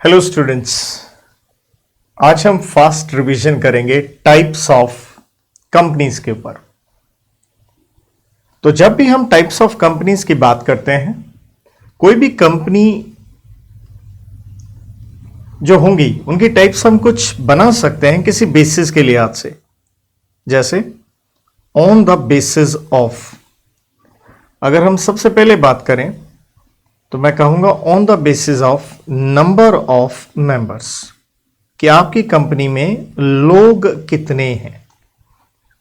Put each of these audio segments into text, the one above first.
Hello students, आज हम fast revision करेंगे टाइप्स ऑफ कंपनीज के ऊपर। तो जब भी हम टाइप्स ऑफ कंपनीज की बात करते हैं, कोई भी कंपनी जो होंगी उनकी टाइप्स हम कुछ बना सकते हैं किसी बेसिस के लिहाज से। जैसे ऑन द बेसिस ऑफ, अगर हम सबसे पहले बात करें तो मैं कहूंगा on the basis of number of members, कि आपकी कंपनी में लोग कितने हैं।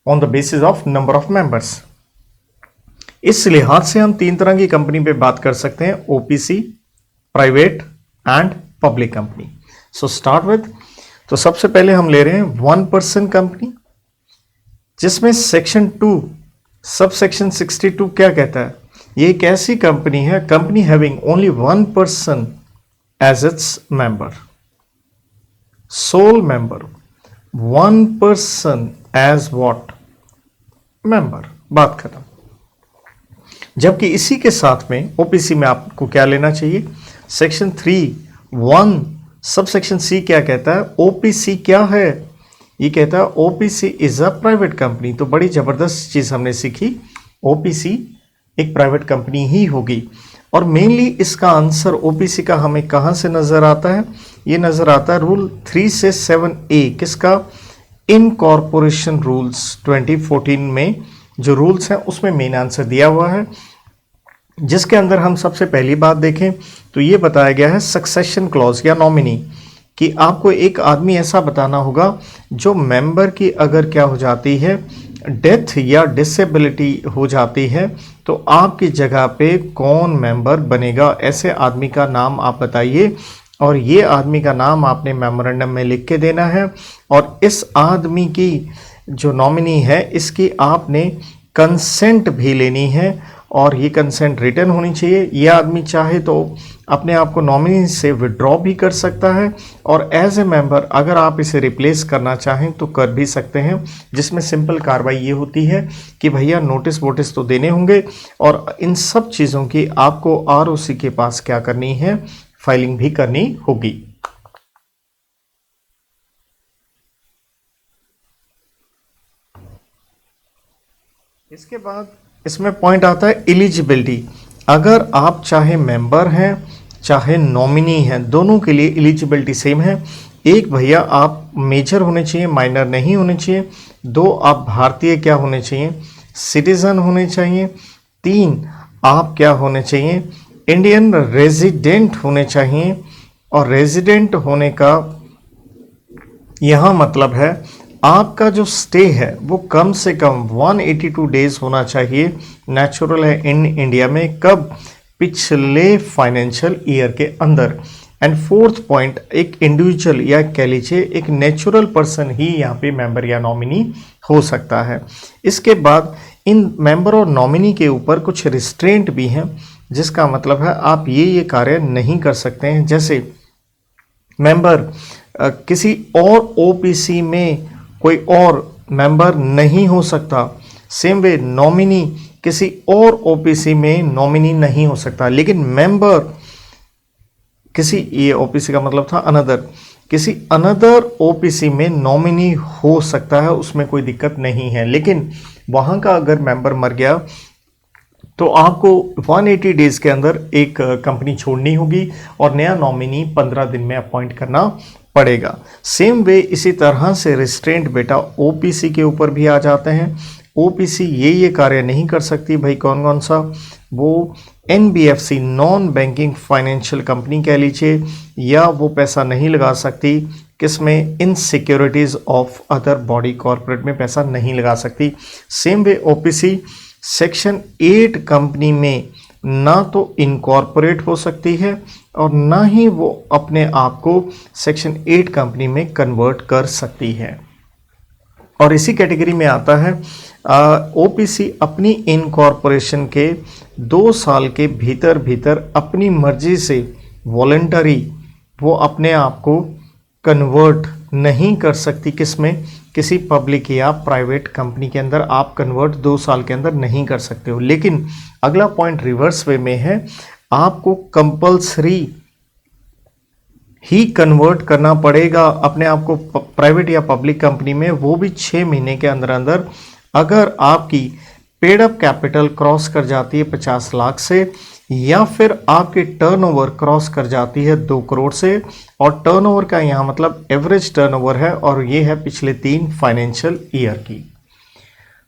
On the basis of number of members, इस लिहाज से हम तीन तरह की कंपनी पे बात कर सकते हैं: OPC, private and public company. So start with, तो सबसे पहले हम ले रहे हैं 1% कंपनी, जिसमें सेक्शन 2 सब सेक्शन 62 क्या कहता है? ये एक ऐसी कंपनी है, company having only 1% as its member, sole member, 1% as what? Member. बात खत्म। जबकि इसी के साथ में ओपीसी में आपको क्या लेना चाहिए? सेक्शन 3(1) सब सेक्शन सी क्या कहता है? ओपीसी क्या है? ये कहता है OPC is a private company. तो बड़ी जबरदस्त चीज हमने सीखी, ओपीसी एक प्राइवेट कंपनी ही होगी। और मेनली इसका आंसर ओपीसी का हमें कहां से नजर आता है? ये नजर आता है रूल 3 से 7A, किसका? इनकॉर्पोरेशन रूल्स 2014 में जो रूल्स हैं उसमें मेन आंसर दिया हुआ है, जिसके अंदर हम सबसे पहली बात देखें तो ये बताया गया है सक्सेशन क्लॉज या नॉमिनी, कि आपको एक आदमी ऐसा बताना होगा जो मेंबर की अगर क्या हो जाती है, डेथ या डिसेबिलिटी हो जाती है, तो आपकी जगह पे कौन मेंबर बनेगा। ऐसे आदमी का नाम आप बताइए और ये आदमी का नाम आपने मेमोरेंडम में लिख के देना है। और इस आदमी की जो नॉमिनी है इसकी आपने कंसेंट भी लेनी है और ये कंसेंट रिटर्न होनी चाहिए। ये आदमी चाहे तो अपने आप को नॉमिनी से विड्रॉ भी कर सकता है और एज ए मेंबर अगर आप इसे रिप्लेस करना चाहें तो कर भी सकते हैं, जिसमें सिंपल कार्रवाई ये होती है कि भैया नोटिस वोटिस तो देने होंगे और इन सब चीज़ों की आपको आरओसी के पास क्या करनी है? फाइलिंग भी करनी होगी। इसके बाद इसमें पॉइंट आता है एलिजिबिलिटी। अगर आप चाहे मेंबर हैं चाहे नॉमिनी हैं, दोनों के लिए एलिजिबिलिटी सेम है। एक, भैया आप मेजर होने चाहिए, माइनर नहीं होने चाहिए। 2, आप भारतीय क्या होने चाहिए? सिटीजन होने चाहिए। 3, आप क्या होने चाहिए? इंडियन रेजिडेंट होने चाहिए। और रेजिडेंट होने का यहाँ मतलब है आपका जो स्टे है वो कम से कम 182 डेज होना चाहिए। नेचुरल है इन इंडिया में, कब? पिछले फाइनेंशियल ईयर के अंदर। एंड 4th पॉइंट, एक इंडिविजुअल या कह लीजिए एक नेचुरल पर्सन ही यहाँ पे मेंबर या नॉमिनी हो सकता है। इसके बाद इन मेंबर और नॉमिनी के ऊपर कुछ रिस्ट्रेंट भी हैं, जिसका मतलब है आप ये कार्य नहीं कर सकते हैं। जैसे मेंबर किसी और ओपीसी में कोई और मेंबर नहीं हो सकता। सेम वे नॉमिनी किसी और ओपीसी में नॉमिनी नहीं हो सकता, लेकिन मेंबर किसी, ये ओपीसी का मतलब था अनदर, किसी अनदर ओपीसी में नॉमिनी हो सकता है, उसमें कोई दिक्कत नहीं है। लेकिन वहां का अगर मेंबर मर गया तो आपको 180 डेज के अंदर एक कंपनी छोड़नी होगी और नया नॉमिनी 15 दिन में अपॉइंट करना पड़ेगा। सेम वे इसी तरह से रिस्ट्रेंट बेटा ओपीसी के ऊपर भी आ जाते हैं। ओपीसी ये कार्य नहीं कर सकती भाई, कौन कौन सा? वो NBFC, non banking financial company कह लीजिए, या वो पैसा नहीं लगा सकती किसमें? In securities of other body corporate में पैसा नहीं लगा सकती। Same way OPC section 8 company में ना तो इनकॉर्पोरेट हो सकती है और ना ही वो अपने आप को सेक्शन 8 कंपनी में कन्वर्ट कर सकती है। और इसी कैटेगरी में आता है ओपीसी अपनी इनकॉर्पोरेशन के 2 साल के भीतर भीतर अपनी मर्जी से वॉलंटरी वो अपने आप को कन्वर्ट नहीं कर सकती, किसमें? किसी पब्लिक या प्राइवेट कंपनी के अंदर आप कन्वर्ट 2 साल के अंदर नहीं कर सकते हो। लेकिन अगला पॉइंट रिवर्स वे में है, आपको कंपल्सरी ही कन्वर्ट करना पड़ेगा अपने आप को प्राइवेट या पब्लिक कंपनी में, वो भी 6 महीने के अंदर अंदर, अगर आपकी पेड अप कैपिटल क्रॉस कर जाती है 50 लाख से, या फिर आपकी टर्नओवर क्रॉस कर जाती है 2 करोड़ से। और टर्नओवर का यहाँ मतलब एवरेज टर्नओवर है, और ये है पिछले 3 फाइनेंशियल ईयर की।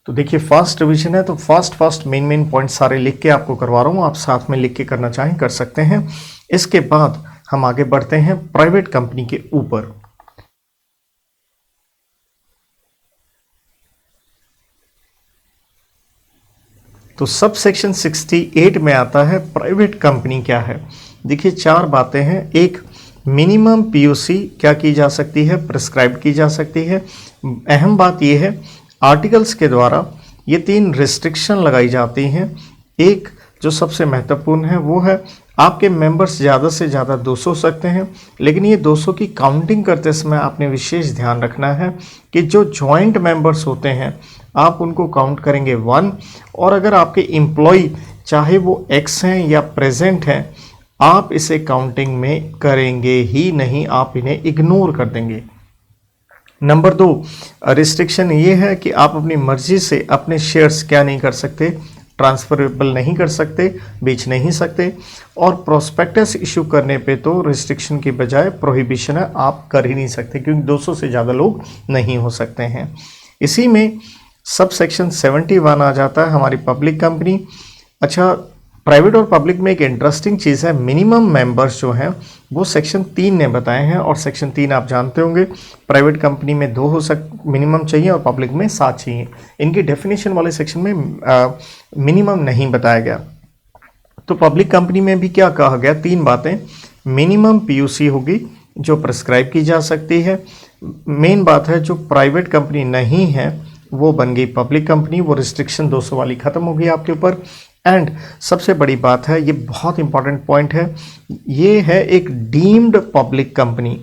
तो देखिए फर्स्ट रिवीजन है, तो फर्स्ट मेन पॉइंट सारे लिख के आपको करवा रहा हूँ, आप साथ में लिख के करना चाहें कर सकते हैं। इसके बाद हम आगे बढ़ते हैं प्राइवेट कंपनी के ऊपर। तो सब सेक्शन 68 में आता है प्राइवेट कंपनी क्या है। देखिए 4 बातें हैं। एक, मिनिमम पीयूसी क्या की जा सकती है, प्रिस्क्राइब की जा सकती है। अहम बात यह है आर्टिकल्स के द्वारा ये 3 रिस्ट्रिक्शन लगाई जाती हैं। एक जो सबसे महत्वपूर्ण है वो है आपके मेंबर्स ज़्यादा से ज़्यादा 200 हो सकते हैं, लेकिन ये 200 की काउंटिंग करते समय आपने विशेष ध्यान रखना है कि जो जॉइंट मेंबर्स होते हैं आप उनको काउंट करेंगे 1, और अगर आपके एम्प्लॉय चाहे वो एक्स हैं या प्रेजेंट हैं आप इसे काउंटिंग में करेंगे ही नहीं, आप इन्हें इग्नोर कर देंगे। नंबर 2 रिस्ट्रिक्शन ये है कि आप अपनी मर्जी से अपने शेयर्स क्या नहीं कर सकते, ट्रांसफरेबल नहीं कर सकते, बेच नहीं सकते। और प्रोस्पेक्टस इशू करने पे तो रिस्ट्रिक्शन की बजाय प्रोहिबिशन है, आप कर ही नहीं सकते क्योंकि 200 से ज़्यादा लोग नहीं हो सकते हैं। इसी में सब सेक्शन 71 आ जाता है हमारी पब्लिक कंपनी। अच्छा, प्राइवेट और पब्लिक में एक इंटरेस्टिंग चीज़ है, मिनिमम मेंबर्स जो हैं वो सेक्शन 3 ने बताए हैं, और सेक्शन 3 आप जानते होंगे प्राइवेट कंपनी में 2 मिनिमम चाहिए और पब्लिक में 7 चाहिए। इनकी डेफिनेशन वाले सेक्शन में मिनिमम नहीं बताया गया। तो पब्लिक कंपनी में भी क्या कहा गया, 3 बातें, मिनिमम पीयूसी होगी जो प्रिस्क्राइब की जा सकती है। मेन बात है जो प्राइवेट कंपनी नहीं है वो बन गई पब्लिक कंपनी, वो रिस्ट्रिक्शन 200 वाली खत्म हो गई आपके ऊपर। एंड सबसे बड़ी बात है, ये बहुत इंपॉर्टेंट पॉइंट है, ये है एक deemed public company.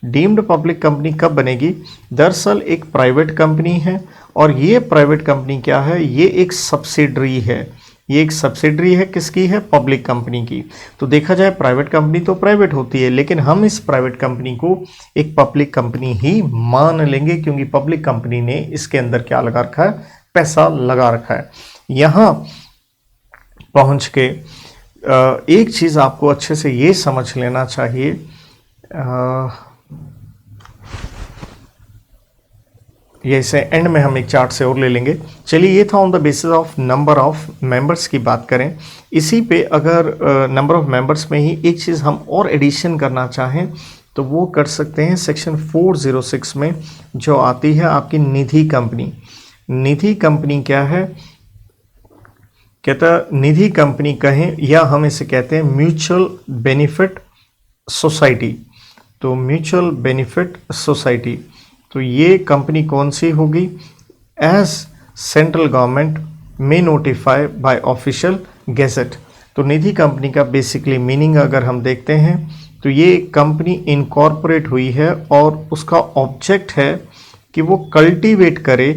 Deemed public company कब बनेगी, दरअसल एक प्राइवेट कंपनी है और ये प्राइवेट कंपनी क्या है, ये एक सब्सिडरी है। ये एक सब्सिडरी है किसकी है, पब्लिक कंपनी की। तो देखा जाए प्राइवेट कंपनी तो प्राइवेट होती है, लेकिन हम इस प्राइवेट कंपनी को एक पब्लिक कंपनी ही मान लेंगे क्योंकि पब्लिक कंपनी ने इसके अंदर क्या लगा रखा है, पैसा लगा रखा है। यहाँ पहुँच के एक चीज़ आपको अच्छे से ये समझ लेना चाहिए, ये इसे एंड में हम एक चार्ट से और ले लेंगे। चलिए, ये था on the basis of number of members की बात करें। इसी पे अगर नंबर ऑफ मेंबर्स में ही एक चीज़ हम और एडिशन करना चाहें तो वो कर सकते हैं सेक्शन 406 में, जो आती है आपकी निधि कंपनी। निधि कंपनी क्या है, कहता निधि कंपनी कहें या हम इसे कहते हैं म्यूचुअल बेनिफिट सोसाइटी। तो म्यूचुअल बेनिफिट सोसाइटी, तो ये कंपनी कौन सी होगी, एज सेंट्रल गवर्नमेंट में नोटिफाई बाय ऑफिशियल गेजेट। तो निधि कंपनी का बेसिकली मीनिंग अगर हम देखते हैं तो ये कंपनी इनकॉर्पोरेट हुई है और उसका ऑब्जेक्ट है कि वो कल्टीवेट करे,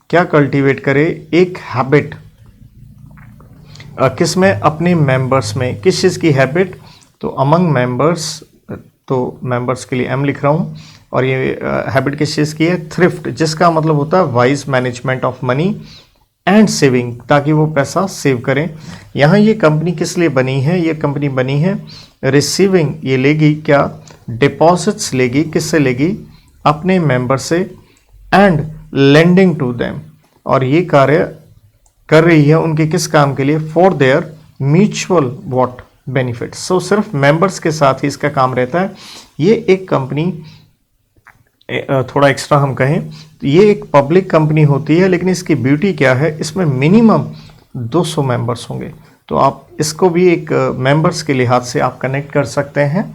क्या कल्टीवेट करे, एक हैबिट किस में, अपने मेंबर्स में। किस चीज़ की हैबिट, तो अमंग मेंबर्स, तो मेंबर्स के लिए एम लिख रहा हूँ, और ये हैबिट किस चीज़ की है, थ्रिफ्ट, जिसका मतलब होता है wise management of money and saving, ताकि वो पैसा सेव करें। यहाँ ये कंपनी किस लिए बनी है, ये कंपनी बनी है रिसीविंग, ये लेगी क्या, डिपॉजिट्स लेगी, किससे लेगी, अपने मेंबर से, एंड लेंडिंग टू देम, और ये कार्य कर रही है उनके किस काम के लिए, for their mutual what benefit. So सिर्फ मेंबर्स के साथ ही इसका काम रहता है। ये एक कंपनी, थोड़ा एक्स्ट्रा हम कहें तो ये एक पब्लिक कंपनी होती है, लेकिन इसकी ब्यूटी क्या है, इसमें मिनिमम 200 मेंबर्स होंगे। तो आप इसको भी एक मेंबर्स के लिहाज से आप कनेक्ट कर सकते हैं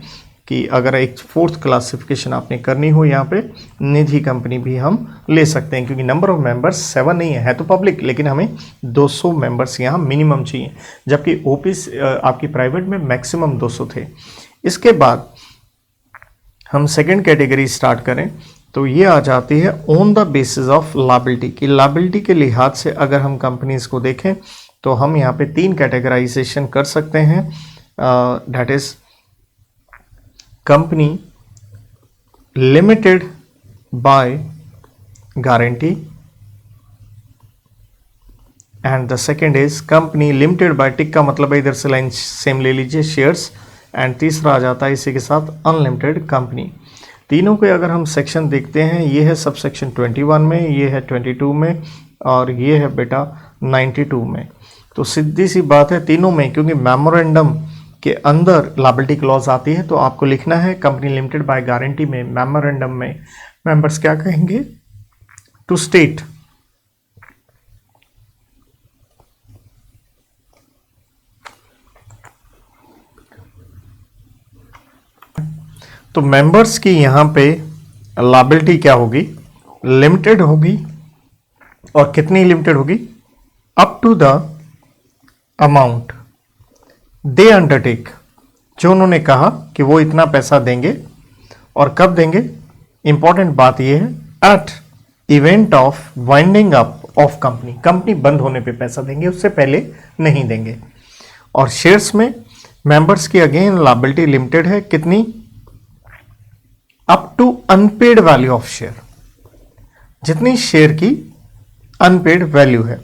कि अगर एक 4th क्लासिफिकेशन आपने करनी हो, यहाँ पे निधि कंपनी भी हम ले सकते हैं क्योंकि नंबर ऑफ मेंबर्स 7 नहीं है तो पब्लिक, लेकिन हमें 200 मेंबर्स यहाँ मिनिमम चाहिए, जबकि ओपीस आपकी प्राइवेट में मैक्सिमम 200 थे। इसके बाद हम सेकेंड कैटेगरी स्टार्ट करें तो ये आ जाती है on the basis of liability की। लायबिलिटी के लिहाज से अगर हम कंपनीज को देखें तो हम यहाँ पे 3 कैटेगराइजेशन कर सकते हैं, that is company limited by guarantee and the second is company limited by, tick का मतलब है इधर से लाइन सेम ले लीजिए, शेयर्स, एंड तीसरा आ जाता है इसी के साथ अनलिमिटेड कंपनी। तीनों के अगर हम सेक्शन देखते हैं, ये है सब सेक्शन 21 में, ये है 22 में और ये है बेटा 92 में। तो सीधी सी बात है तीनों में, क्योंकि मेमोरेंडम के अंदर लायबिलिटी क्लॉज आती है, तो आपको लिखना है कंपनी लिमिटेड बाय गारंटी में मेमोरेंडम में मेंबर्स क्या कहेंगे, टू स्टेट तो मेंबर्स की यहां पे लायबिलिटी क्या होगी, लिमिटेड होगी, और कितनी लिमिटेड होगी, up to the amount they undertake, जो उन्होंने कहा कि वो इतना पैसा देंगे, और कब देंगे, इंपॉर्टेंट बात यह है at event of winding up of company, company बंद होने पे पैसा देंगे, उससे पहले नहीं देंगे। और शेयर्स में मेंबर्स की अगेन लायबिलिटी लिमिटेड है, कितनी, up to unpaid value of share, जितनी शेयर की अनपेड वैल्यू है।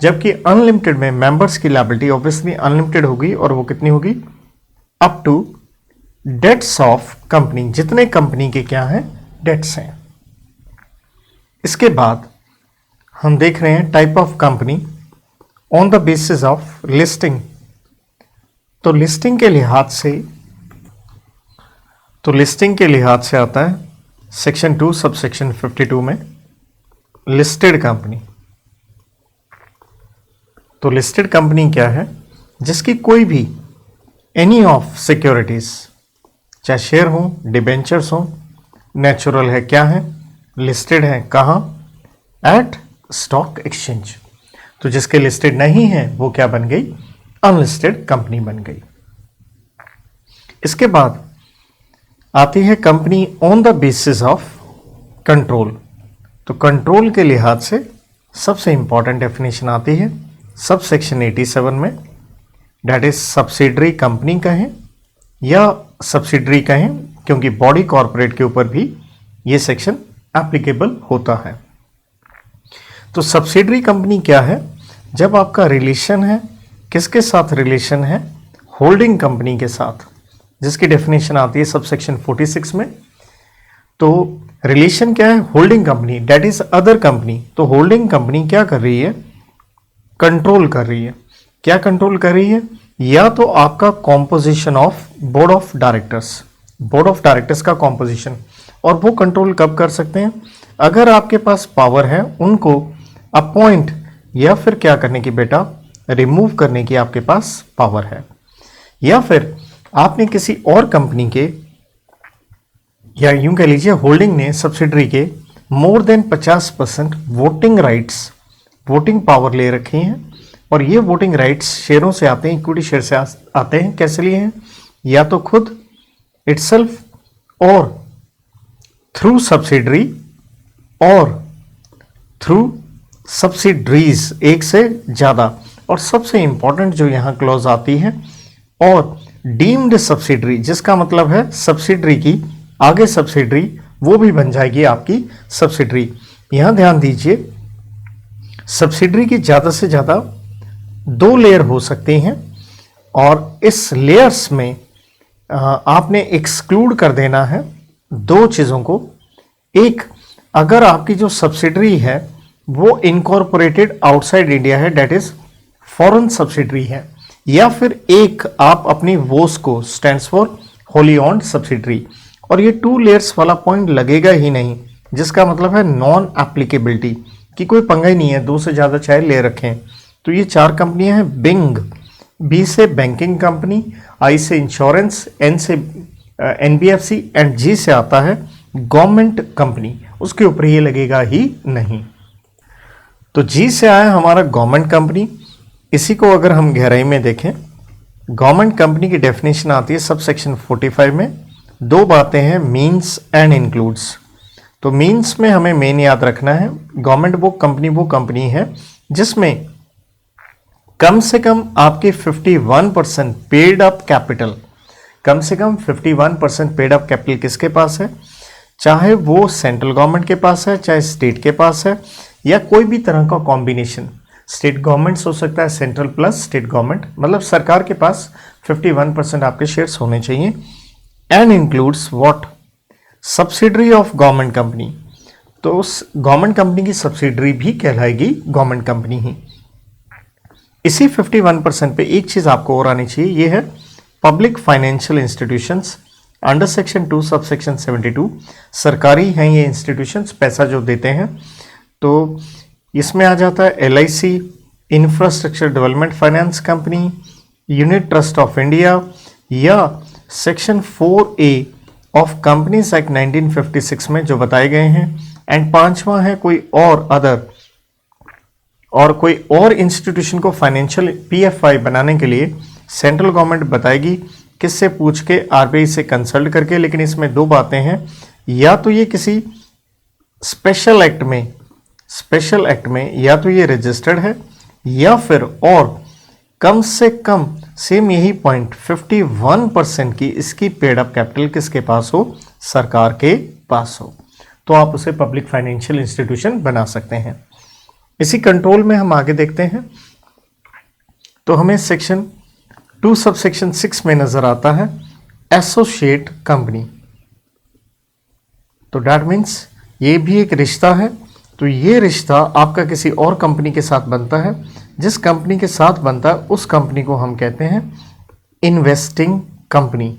जबकि अनलिमिटेड में मेंबर्स की लायबिलिटी ऑब्वियसली अनलिमिटेड होगी, और वो कितनी होगी, up to debts of company, जितने कंपनी के क्या हैं, डेट्स हैं। इसके बाद हम देख रहे हैं type of company on the basis of listing. तो लिस्टिंग के लिहाज से आता है सेक्शन 2 सब सेक्शन 52 में लिस्टेड कंपनी। तो लिस्टेड कंपनी क्या है, जिसकी कोई भी एनी ऑफ सिक्योरिटीज, चाहे शेयर हो, डिबेंचर्स हो, नेचुरल है, क्या है, लिस्टेड है, कहाँ, एट स्टॉक एक्सचेंज। तो जिसके लिस्टेड नहीं है वो क्या बन गई, अनलिस्टेड कंपनी बन गई। इसके बाद आती है company on the basis of control. तो कंट्रोल के लिहाज से सबसे इंपॉर्टेंट डेफिनेशन आती है सब सेक्शन 87 में, डेट इज सब्सिडरी कंपनी कहें या सब्सिडरी कहें, क्योंकि बॉडी कॉर्पोरेट के ऊपर भी ये सेक्शन एप्लीकेबल होता है। तो सब्सिडरी कंपनी क्या है, जब आपका रिलेशन है, किसके साथ रिलेशन है, होल्डिंग कंपनी के साथ, जिसकी डेफिनेशन आती है सब सेक्शन 46 में। तो रिलेशन क्या है, holding company, that is other company. तो होल्डिंग कंपनी क्या कर रही है, कंट्रोल कर रही है। क्या कंट्रोल कर रही है, या तो आपका composition of board of directors का कॉम्पोजिशन, और वो कंट्रोल कब कर सकते हैं, अगर आपके पास पावर है उनको अपॉइंट या फिर क्या करने की बेटा, रिमूव करने की आपके पास पावर है, या फिर आपने किसी और कंपनी के, या यूं कह लीजिए होल्डिंग ने सब्सिडरी के more than 50% voting rights, voting power ले रखी हैं, और ये वोटिंग राइट्स शेयरों से आते हैं, इक्विटी शेयर से आते हैं। कैसे लिए हैं, या तो खुद इटसेल्फ और थ्रू सब्सिडरी और थ्रू सब्सिडरीज, एक से ज्यादा। और सबसे इंपॉर्टेंट जो यहां क्लॉज आती है, और डीम्ड सब्सिडरी, जिसका मतलब है सब्सिडरी की आगे सब्सिडरी वो भी बन जाएगी आपकी सब्सिडरी। यहां ध्यान दीजिए, सब्सिडरी की ज्यादा से ज्यादा 2 लेयर हो सकती हैं, और इस लेयर्स में आपने एक्सक्लूड कर देना है 2 चीजों को। एक, अगर आपकी जो सब्सिडरी है वो इनकॉर्पोरेटेड आउटसाइड इंडिया है, डेट इज फॉरेन सब्सिडरी है, या फिर एक आप अपनी वोस को, stands for Holi owned subsidiary. और ये 2 लेयर्स वाला पॉइंट लगेगा ही नहीं, जिसका मतलब है नॉन एप्लीकेबिलिटी, कि कोई पंगा ही नहीं है, 2 से ज्यादा चाहे ले रखें। तो ये 4 कंपनियां हैं, बिंग, बी से बैंकिंग कंपनी, आई से इंश्योरेंस, एन से एनबीएफसी, एंड जी से आता है गवर्नमेंट कंपनी, उसके ऊपर ये लगेगा ही नहीं। तो जी से आया हमारा गवर्नमेंट कंपनी। इसी को अगर हम गहराई में देखें, गवर्नमेंट कंपनी की डेफिनेशन आती है सब सेक्शन 45 में। 2 बातें हैं, मीन्स एंड इंक्लूड्स। तो मीन्स में हमें मेन याद रखना है, गवर्नमेंट वो कंपनी है जिसमें कम से कम आपके 51% पेड अप कैपिटल, कम से कम 51% पेड अप कैपिटल किसके पास है, चाहे वो सेंट्रल गवर्नमेंट के पास है, चाहे स्टेट के पास है, या कोई भी तरह का कॉम्बिनेशन। स्टेट गवर्नमेंट्स हो सकता है, सेंट्रल प्लस स्टेट गवर्नमेंट, मतलब सरकार के पास 51% आपके शेयर्स होने चाहिए। And includes what, subsidiary of government company, तो गवर्नमेंट कंपनी की सब्सिडरी भी कहलाएगी गवर्नमेंट कंपनी ही। इसी 51% पे एक चीज आपको और आनी चाहिए, ये है public financial institutions under section 2 sub section 72। सरकारी हैं ये इंस्टीट्यूशंस, पैसा जो देते हैं। तो इसमें आ जाता है LIC, infrastructure development finance company, unit trust of India, या section 4A of companies act 1956 में जो बताए गए हैं। एंड पांचवा है कोई और अदर, और कोई और इंस्टीट्यूशन को फाइनेंशियल PFI बनाने के लिए सेंट्रल गवर्नमेंट बताएगी, किससे पूछ के, RBI से कंसल्ट करके। लेकिन इसमें दो बातें हैं, या तो ये किसी स्पेशल एक्ट में या तो ये रजिस्टर्ड है, या फिर और कम से कम सेम यही पॉइंट 51% की इसकी पेड अप कैपिटल किसके पास हो, सरकार के पास हो, तो आप उसे पब्लिक फाइनेंशियल इंस्टीट्यूशन बना सकते हैं। इसी कंट्रोल में हम आगे देखते हैं, तो हमें सेक्शन 2 सब सेक्शन 6 में नजर आता है एसोसिएट कंपनी। तो डैट मीन्स ये भी एक रिश्ता है। तो ये रिश्ता आपका किसी और कंपनी के साथ बनता है। जिस कंपनी के साथ बनता है उस कंपनी को हम कहते हैं इन्वेस्टिंग कंपनी,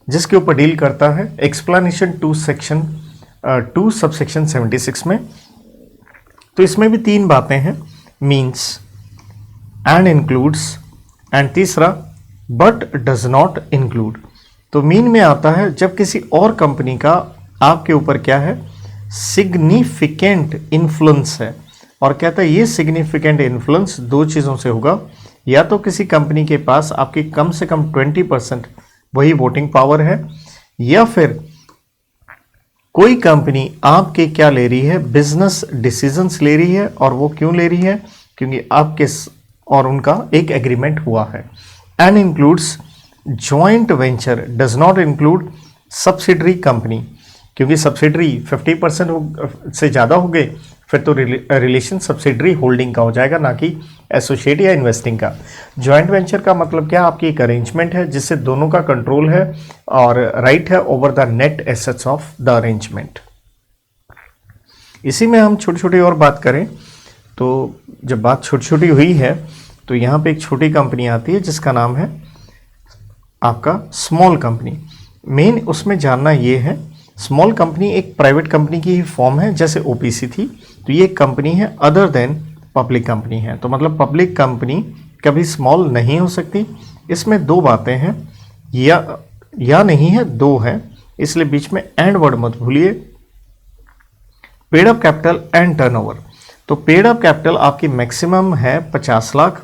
जिसके ऊपर डील करता है एक्सप्लेनेशन 2 सेक्शन 2 सब सेक्शन 76 में। तो इसमें भी तीन बातें हैं, मीन्स, एंड इंक्लूड्स, एंड तीसरा बट डज नॉट इंक्लूड। तो मीन में आता है जब किसी और कंपनी का आपके ऊपर क्या है, सिग्निफिकेंट इन्फ्लुएंस है। और कहता है ये सिग्निफिकेंट इन्फ्लुएंस दो चीज़ों से होगा, या तो किसी कंपनी के पास आपकी कम से कम 20% वही वोटिंग पावर है, या फिर कोई कंपनी आपके क्या ले रही है, बिजनेस डिसीजंस ले रही है। और वो क्यों ले रही है, क्योंकि आपके और उनका एक एग्रीमेंट हुआ है। And includes joint venture, does not include subsidiary company, क्योंकि सब्सिडरी 50% से ज़्यादा हो गए फिर तो रिलेशन सब्सिडरी होल्डिंग का हो जाएगा, ना कि एसोसिएट या इन्वेस्टिंग का। जॉइंट वेंचर का मतलब क्या, आपकी एक अरेंजमेंट है जिससे दोनों का कंट्रोल है और राइट है over the net assets of the arrangement. इसी में हम छोटी छोटी और बात करें, तो जब बात छोटी छोटी हुई है तो यहाँ पे एक छोटी कंपनी आती है जिसका नाम है आपका स्मॉल कंपनी। मेन उसमें जानना ये है, स्मॉल कंपनी एक प्राइवेट कंपनी की ही फॉर्म है, जैसे OPC थी, तो ये कंपनी है अदर देन पब्लिक कंपनी है। तो मतलब पब्लिक कंपनी कभी स्मॉल नहीं हो सकती। इसमें दो बातें हैं, या नहीं है, दो है, इसलिए बीच में एंड वर्ड मत भूलिए। Paid up capital and turnover. तो पेड अप कैपिटल आपकी मैक्सिमम है 50 लाख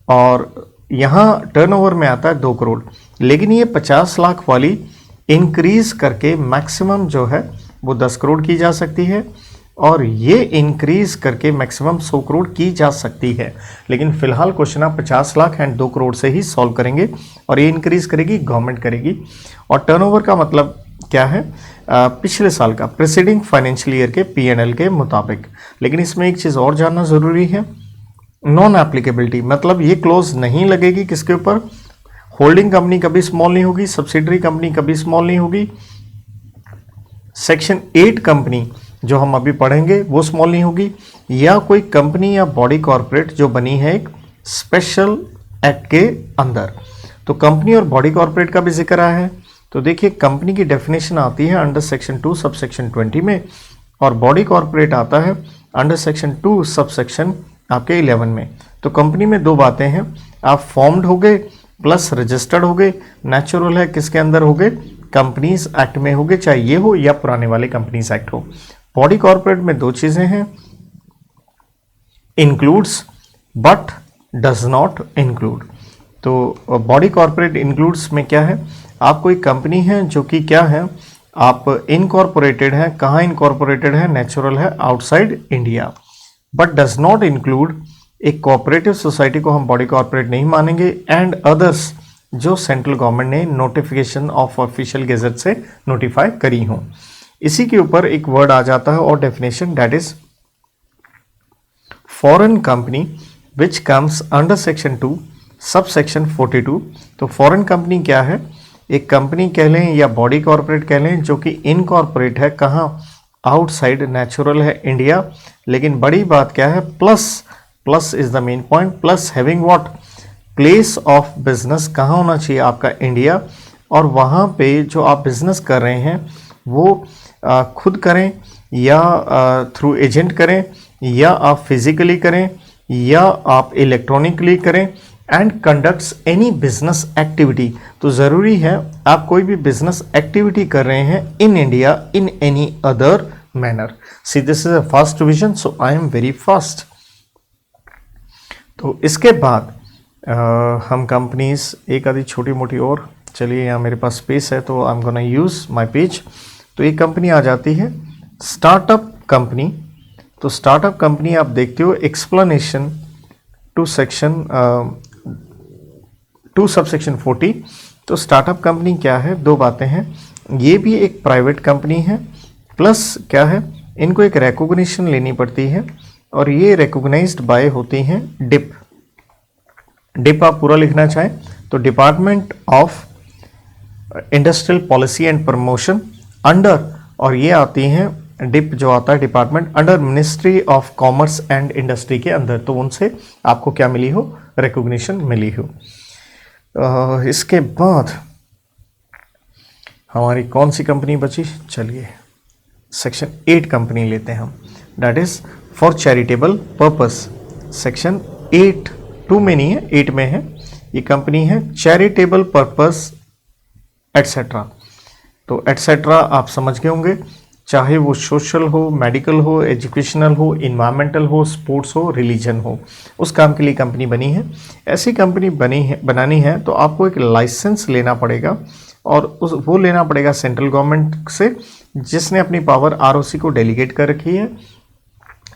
और यहाँ टर्नओवर में आता है 2 करोड़, लेकिन ये 50 लाख वाली इंक्रीज करके मैक्सिमम जो है वो 10 करोड़ की जा सकती है, और ये इंक्रीज करके मैक्सिमम 100 करोड़ की जा सकती है। लेकिन फिलहाल क्वेश्चन आप 50 लाख एंड 2 करोड़ से ही सॉल्व करेंगे, और ये इंक्रीज करेगी गवर्नमेंट करेगी। और टर्नओवर का मतलब क्या है, पिछले साल का, प्रीसीडिंग फाइनेंशियल ईयर के P&L के मुताबिक। लेकिन इसमें एक चीज़ और जानना ज़रूरी है, नॉन एप्लीकेबिलिटी, मतलब ये क्लोज नहीं लगेगी किसके ऊपर, होल्डिंग कंपनी कभी स्मॉल नहीं होगी, सब्सिडरी कंपनी कभी स्मॉल नहीं होगी, सेक्शन 8 कंपनी जो हम अभी पढ़ेंगे वो स्मॉल नहीं होगी, या कोई कंपनी या बॉडी कॉर्पोरेट जो बनी है एक स्पेशल एक्ट के अंदर। तो कंपनी और बॉडी कॉर्पोरेट का भी जिक्र आया है। तो देखिए कंपनी की डेफिनेशन आती है अंडर सेक्शन 2 सब सेक्शन 20 में, और बॉडी कॉर्पोरेट आता है अंडर सेक्शन 2 सब सेक्शन आपके 11 में। तो कंपनी में दो बातें हैं, आप फॉर्म्ड हो गए प्लस रजिस्टर्ड हो गए। नेचुरल है किसके अंदर हो गए, कंपनीज एक्ट में हो गए, चाहे ये हो या पुराने वाले कंपनीज एक्ट हो। बॉडी कॉर्पोरेट में दो चीजें हैं, includes but does not include. तो बॉडी कॉर्पोरेट इंक्लूड्स में क्या है, आप कोई कंपनी है जो कि क्या है, आप इनकॉर्पोरेटेड है, कहाँ इनकॉर्पोरेटेड है, नेचुरल है outside India, but does not include एक कोऑपरेटिव सोसाइटी को हम बॉडी कॉर्पोरेट नहीं मानेंगे, एंड अदर्स जो सेंट्रल गवर्नमेंट ने नोटिफिकेशन ऑफ ऑफिशियल गेजेट से नोटिफाई करी हों। इसी के ऊपर एक वर्ड आ जाता है और definition, that is foreign company which comes under section 2 sub section 42। तो फॉरेन कंपनी क्या है? एक कंपनी कह लें या बॉडी कॉर्पोरेट कह लें जो कि इनकॉर्पोरेट है, कहाँ? आउटसाइड, नेचुरल है इंडिया, लेकिन बड़ी बात क्या है? Plus is the main point, plus having what? Place of business कहाँ होना चाहिए आपका? इंडिया। और वहाँ पे जो आप बिजनेस कर रहे हैं वो खुद करें या थ्रू एजेंट करें या आप फिजिकली करें या आप इलेक्ट्रॉनिकली करें, and conducts any business activity. तो ज़रूरी है आप कोई भी बिजनेस एक्टिविटी कर रहे हैं in India in any other manner. See this is a fast revision, so I am very fast. तो इसके बाद हम कंपनीज एक आधी छोटी मोटी और, चलिए यहाँ मेरे पास स्पेस है तो I am gonna use my page. तो एक कंपनी आ जाती है स्टार्टअप कंपनी। तो स्टार्टअप कंपनी आप देखते हो explanation to section 2 sub section 40। तो स्टार्टअप कंपनी क्या है? दो बातें हैं, ये भी एक प्राइवेट कंपनी है, प्लस क्या है, इनको एक रिकॉग्निशन लेनी पड़ती है और ये रिकॉग्नाइज्ड बाय होती हैं डिप। डिप आप पूरा लिखना चाहें तो department of industrial policy and promotion under, और ये आती हैं डिप जो आता है department under ministry of commerce and industry के अंदर। तो उनसे आपको क्या मिली हो? रिकॉग्निशन मिली हो। इसके बाद हमारी कौन सी कंपनी बची? चलिए सेक्शन 8 कंपनी लेते हैं हम, that is for charitable purpose. Section 8 2 में नहीं है, 8 में है। ये कंपनी है चैरिटेबल पर्पस एटसेट्रा। तो एटसेट्रा आप समझ गए होंगे, चाहे वो सोशल हो, मेडिकल हो, एजुकेशनल हो, इन्वायरमेंटल हो, स्पोर्ट्स हो, रिलीजन हो, उस काम के लिए कंपनी बनी है। ऐसी कंपनी बनानी है तो आपको एक लाइसेंस लेना पड़ेगा और वो लेना पड़ेगा सेंट्रल गवर्नमेंट से, जिसने अपनी पावर आरओसी को डेलीगेट कर रखी है।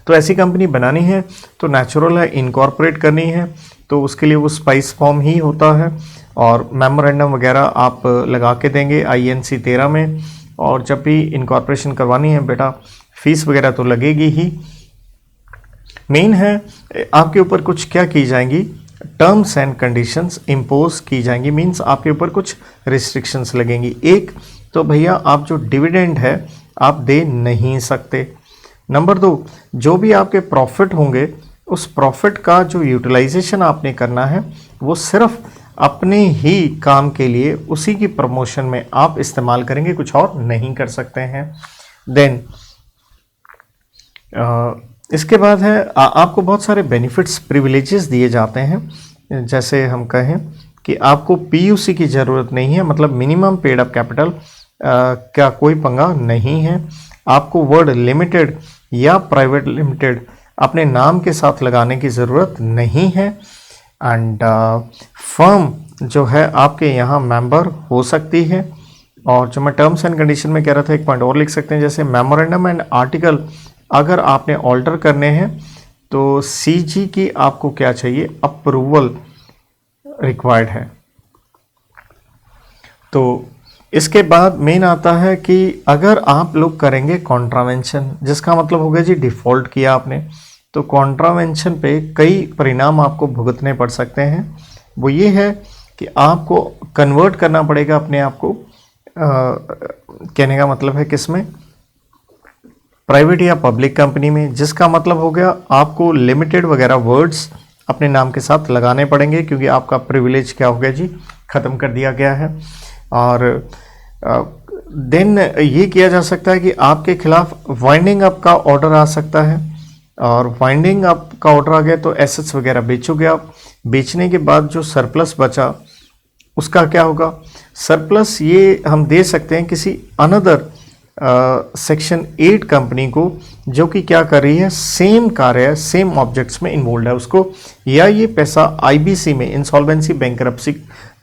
तो ऐसी कंपनी बनानी है तो नेचुरल है इनकॉर्पोरेट करनी है, तो उसके लिए वो स्पाइस फॉर्म ही होता है और मेमोरेंडम वगैरह आप लगा के देंगे INC 13 में। और जब भी इनकॉर्पोरेशन करवानी है बेटा, फीस वगैरह तो लगेगी ही। मेन है आपके ऊपर कुछ क्या की जाएंगी, टर्म्स एंड कंडीशंस इम्पोज की जाएंगी, मींस आपके ऊपर कुछ रिस्ट्रिक्शंस लगेंगी। एक तो भैया आप जो डिविडेंड है आप दे नहीं सकते। नंबर 2, जो भी आपके प्रॉफिट होंगे उस प्रॉफिट का जो यूटिलाइजेशन आपने करना है वो सिर्फ अपने ही काम के लिए, उसी की प्रमोशन में आप इस्तेमाल करेंगे, कुछ और नहीं कर सकते हैं। देन इसके बाद है आपको बहुत सारे बेनिफिट्स प्रिविलेजेस दिए जाते हैं। जैसे हम कहें कि आपको PUC की ज़रूरत नहीं है, मतलब मिनिमम पेड अप कैपिटल का कोई पंगा नहीं है। आपको वर्ड लिमिटेड या प्राइवेट लिमिटेड अपने नाम के साथ लगाने की ज़रूरत नहीं है। एंड फर्म जो है आपके यहाँ मेंबर हो सकती है। और जो मैं टर्म्स एंड कंडीशन में कह रहा था, एक पॉइंट और लिख सकते हैं, जैसे मेमोरेंडम एंड आर्टिकल अगर आपने ऑल्टर करने हैं तो CG की आपको क्या चाहिए, अप्रूवल रिक्वायर्ड है। तो इसके बाद मेन आता है कि अगर आप लोग करेंगे कॉन्ट्रावेंशन, जिसका मतलब हो गया जी डिफ़ॉल्ट किया आपने, तो कॉन्ट्रावेंशन पे कई परिणाम आपको भुगतने पड़ सकते हैं। वो ये है कि आपको कन्वर्ट करना पड़ेगा अपने आप को, कहने का मतलब है किस में, प्राइवेट या पब्लिक कंपनी में, जिसका मतलब हो गया आपको लिमिटेड वगैरह वर्ड्स अपने नाम के साथ लगाने पड़ेंगे, क्योंकि आपका प्रिविलेज क्या हो गया जी, ख़त्म कर दिया गया है। और देन ये किया जा सकता है कि आपके खिलाफ वाइंडिंग अप का ऑर्डर आ सकता है, और वाइंडिंग अप का ऑर्डर आ गया तो एसेट्स वगैरह बेचोगे आप। बेचने के बाद जो सरप्लस बचा उसका क्या होगा, सरप्लस ये हम दे सकते हैं किसी अनदर सेक्शन 8 कंपनी को, जो कि क्या कर रही है, सेम कार्य सेम ऑब्जेक्ट्स में इन्वॉल्व है उसको, या ये पैसा IBC में, इंसॉल्वेंसी बैंकरप्सी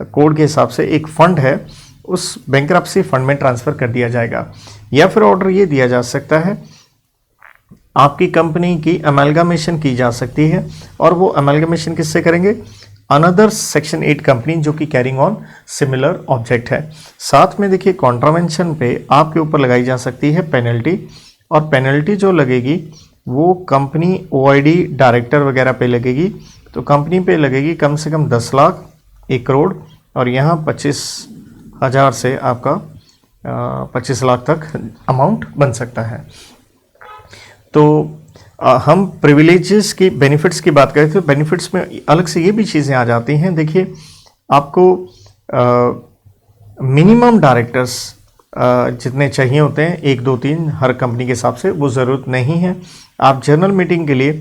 कोड के हिसाब से एक फंड है, उस बैंकरप्सी फंड में ट्रांसफ़र कर दिया जाएगा। या फिर ऑर्डर ये दिया जा सकता है, आपकी कंपनी की अमेलगामेशन की जा सकती है, और वो अमेलगामेशन किससे करेंगे, अनदर सेक्शन 8 कंपनी जो कि कैरिंग ऑन सिमिलर ऑब्जेक्ट है। साथ में देखिए कॉन्ट्रावेंशन पे आपके ऊपर लगाई जा सकती है पेनल्टी, और पेनल्टी जो लगेगी वो कंपनी OID डायरेक्टर वगैरह पे लगेगी। तो कंपनी पे लगेगी कम से कम 10 लाख, 1 करोड़, और यहाँ 25,000 से आपका 25 लाख तक अमाउंट बन सकता है। तो हम प्रिविलेजेस की बेनिफिट्स की बात करें तो बेनिफिट्स में अलग से ये भी चीज़ें आ जाती हैं। देखिए आपको मिनिमम डायरेक्टर्स जितने चाहिए होते हैं 1 2 3 हर कंपनी के हिसाब से, वो ज़रूरत नहीं है। आप जनरल मीटिंग के लिए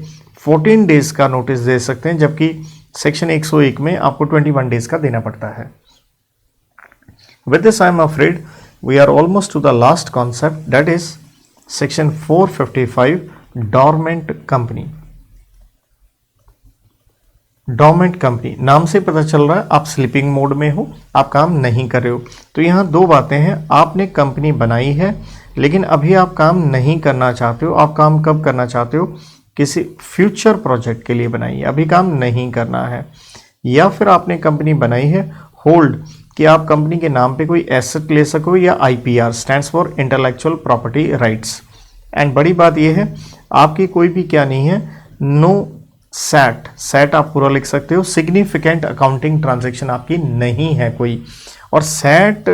14 डेज़ का नोटिस दे सकते हैं, जबकि सेक्शन 101 में आपको 21 डेज़ का देना पड़ता है। With this I am afraid we are almost to the last concept, that is section 455 dormant company. Dormant company नाम से पता चल रहा है आप स्लीपिंग मोड में हो, आप काम नहीं कर रहे हो। तो यहाँ 2 बातें हैं, आपने कंपनी बनाई है लेकिन अभी आप काम नहीं करना चाहते हो। आप काम कब करना चाहते हो? किसी फ्यूचर प्रोजेक्ट के लिए बनाई है, अभी काम नहीं करना है। या फिर आपने कंपनी बनाई है होल्ड, कि आप कंपनी के नाम पे कोई एसेट ले सको, या IPR stands for intellectual property rights. And बड़ी बात यह है आपकी कोई भी क्या नहीं है, नो सैट आप पूरा लिख सकते हो, सिग्निफिकेंट अकाउंटिंग ट्रांजैक्शन आपकी नहीं है कोई। और सैट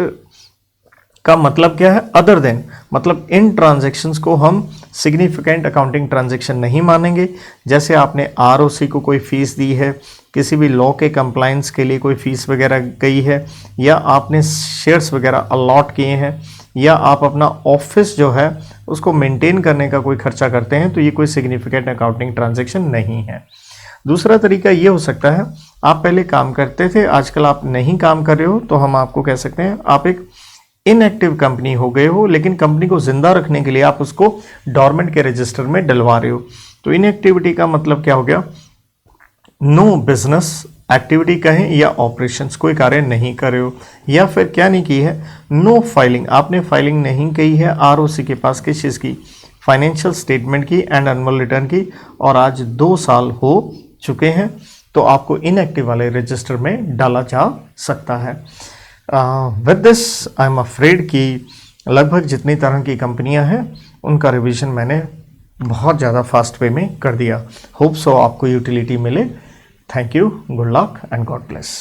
का मतलब क्या है? अदर देन, मतलब इन ट्रांजैक्शंस को हम सिग्निफिकेंट अकाउंटिंग ट्रांजैक्शन नहीं मानेंगे। जैसे आपने ROC को कोई फीस दी है, किसी भी लॉ के कंप्लायंस के लिए कोई फीस वगैरह गई है, या आपने शेयर्स वगैरह अलॉट किए हैं, या आप अपना ऑफिस जो है उसको मेंटेन करने का कोई खर्चा करते हैं, तो ये कोई सिग्निफिकेंट अकाउंटिंग ट्रांजैक्शन नहीं है। दूसरा तरीका ये हो सकता है आप पहले काम करते थे, आजकल आप नहीं काम कर रहे हो, तो हम आपको कह सकते हैं आप एक इनएक्टिव कंपनी हो गए हो, लेकिन कंपनी को जिंदा रखने के लिए आप उसको डॉर्मेंट के रजिस्टर में डलवा रहे हो। तो इनएक्टिविटी का मतलब क्या हो गया? नो बिजनेस एक्टिविटी कहें या ऑपरेशंस, कोई कार्य नहीं कर रहे हो। या फिर क्या नहीं की है? नो फाइलिंग, आपने फाइलिंग नहीं की है ROC के पास किस चीज़ की? फाइनेंशियल स्टेटमेंट की एंड एनुअल रिटर्न की, और आज 2 साल हो चुके हैं, तो आपको इनएक्टिव वाले रजिस्टर में डाला जा सकता है। With this I am afraid कि लगभग जितनी तरह की कंपनियां हैं उनका रिवीजन मैंने बहुत ज़्यादा फास्ट वे में कर दिया। होप सो आपको यूटिलिटी मिले। Thank you, good luck and God bless.